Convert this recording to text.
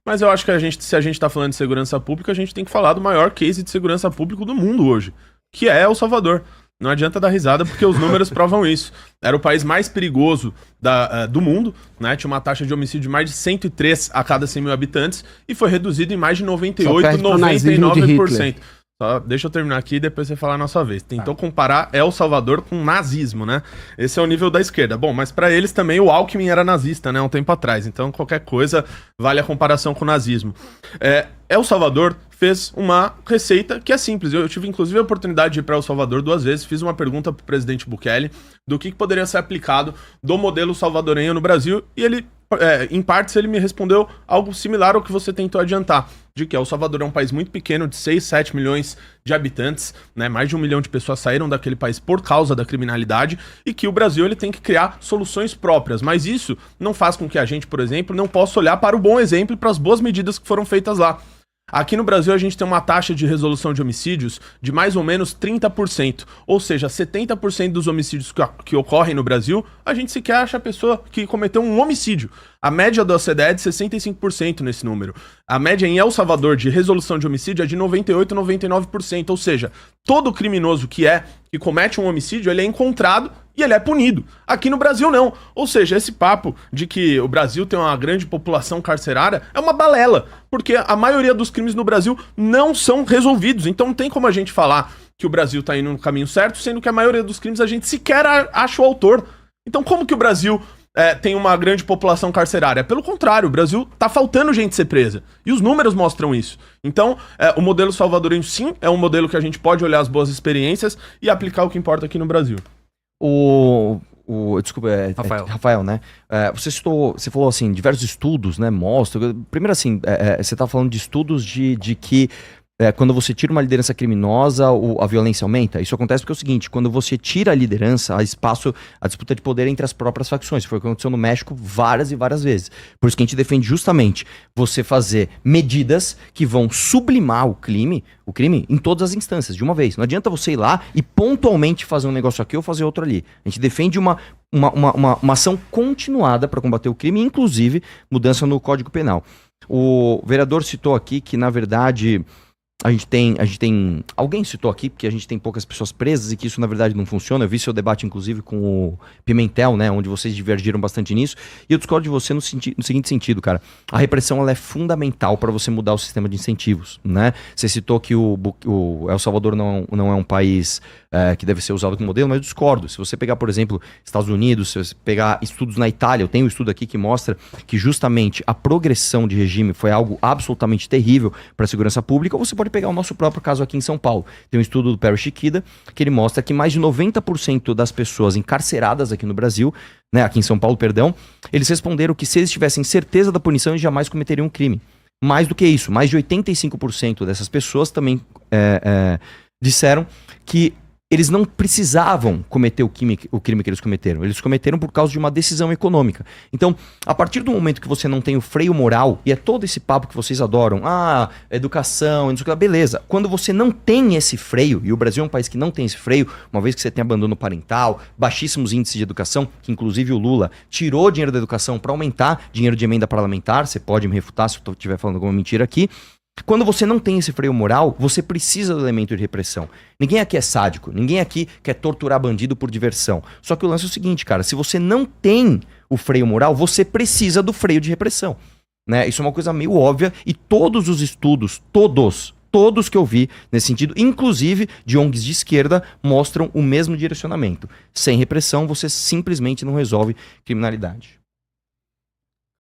Mas eu acho que se a gente tá falando de segurança pública, a gente tem que falar do maior case de segurança pública do mundo hoje, que é El Salvador. Não adianta dar risada porque os números provam isso. Era o país mais perigoso do mundo, né? Tinha uma taxa de homicídio de mais de 103 a cada 100 mil habitantes e foi reduzido em mais de 98, 99%. Só deixa eu terminar aqui e depois você falar na sua vez. Tentou comparar El Salvador com nazismo, né? Esse é o nível da esquerda. Bom, mas pra eles também o Alckmin era nazista, né? Um tempo atrás. Então qualquer coisa vale a comparação com o nazismo. El Salvador fez uma receita que é simples. Eu tive inclusive a oportunidade de ir para El Salvador 2 vezes. Fiz uma pergunta pro presidente Bukele do que poderia ser aplicado do modelo salvadorenho no Brasil e ele... em partes ele me respondeu algo similar ao que você tentou adiantar, de que El Salvador é um país muito pequeno, de 6, 7 milhões de habitantes, né? Mais de 1 milhão de pessoas saíram daquele país por causa da criminalidade, e que o Brasil ele tem que criar soluções próprias, mas isso não faz com que a gente, por exemplo, não possa olhar para o bom exemplo e para as boas medidas que foram feitas lá. Aqui no Brasil a gente tem uma taxa de resolução de homicídios de mais ou menos 30%, ou seja, 70% dos homicídios que ocorrem no Brasil, a gente sequer acha a pessoa que cometeu um homicídio. A média da OCDE é de 65% nesse número. A média em El Salvador de resolução de homicídio é de 98, 99%, ou seja, todo criminoso que comete um homicídio, ele é encontrado e ele é punido. Aqui no Brasil não. Ou seja, esse papo de que o Brasil tem uma grande população carcerária é uma balela, porque a maioria dos crimes no Brasil não são resolvidos. Então não tem como a gente falar que o Brasil tá indo no caminho certo, sendo que a maioria dos crimes a gente sequer acha o autor. Então como que o Brasil tem uma grande população carcerária? Pelo contrário, o Brasil tá faltando gente ser presa. E os números mostram isso. Então, o modelo salvadorenho, sim, é um modelo que a gente pode olhar as boas experiências e aplicar o que importa aqui no Brasil. Desculpa, Rafael, né? Você falou assim, diversos estudos, né? Mostram. Primeiro, assim, você tá falando de estudos de que quando você tira uma liderança criminosa, a violência aumenta. Isso acontece porque é o seguinte: quando você tira a liderança, há espaço, a disputa de poder entre as próprias facções. Foi o que aconteceu no México várias e várias vezes. Por isso que a gente defende justamente você fazer medidas que vão sublimar o crime em todas as instâncias, de uma vez. Não adianta você ir lá e pontualmente fazer um negócio aqui ou fazer outro ali. A gente defende uma ação continuada para combater o crime, inclusive mudança no Código Penal. O vereador citou aqui que, na verdade, alguém citou aqui que a gente tem poucas pessoas presas e que isso na verdade não funciona. Eu vi seu debate inclusive com o Pimentel, né, onde vocês divergiram bastante nisso, e eu discordo de você no seguinte sentido, cara. A repressão ela é fundamental para você mudar o sistema de incentivos, né? Você citou que o El Salvador não é um país que deve ser usado como modelo, mas eu discordo. Se você pegar, por exemplo, Estados Unidos, se você pegar estudos na Itália, eu tenho um estudo aqui que mostra que justamente a progressão de regime foi algo absolutamente terrível para a segurança pública. Ou você pode pegar o nosso próprio caso aqui em São Paulo. Tem um estudo do Perry Chiquida que ele mostra que mais de 90% das pessoas encarceradas aqui no Brasil, né, aqui em São Paulo, perdão, eles responderam que se eles tivessem certeza da punição, eles jamais cometeriam um crime. Mais do que isso, mais de 85% dessas pessoas também disseram que eles não precisavam cometer o crime que eles cometeram. Eles cometeram por causa de uma decisão econômica. Então, a partir do momento que você não tem o freio moral, e é todo esse papo que vocês adoram, educação, não sei o que lá, beleza. Quando você não tem esse freio, e o Brasil é um país que não tem esse freio, uma vez que você tem abandono parental, baixíssimos índices de educação, que inclusive o Lula tirou dinheiro da educação para aumentar dinheiro de emenda parlamentar, você pode me refutar se eu estiver falando alguma mentira aqui. Quando você não tem esse freio moral, você precisa do elemento de repressão. Ninguém aqui é sádico, ninguém aqui quer torturar bandido por diversão. Só que o lance é o seguinte, cara, se você não tem o freio moral, você precisa do freio de repressão, né? Isso é uma coisa meio óbvia e todos os estudos, todos que eu vi nesse sentido, inclusive de ONGs de esquerda, mostram o mesmo direcionamento. Sem repressão, você simplesmente não resolve criminalidade.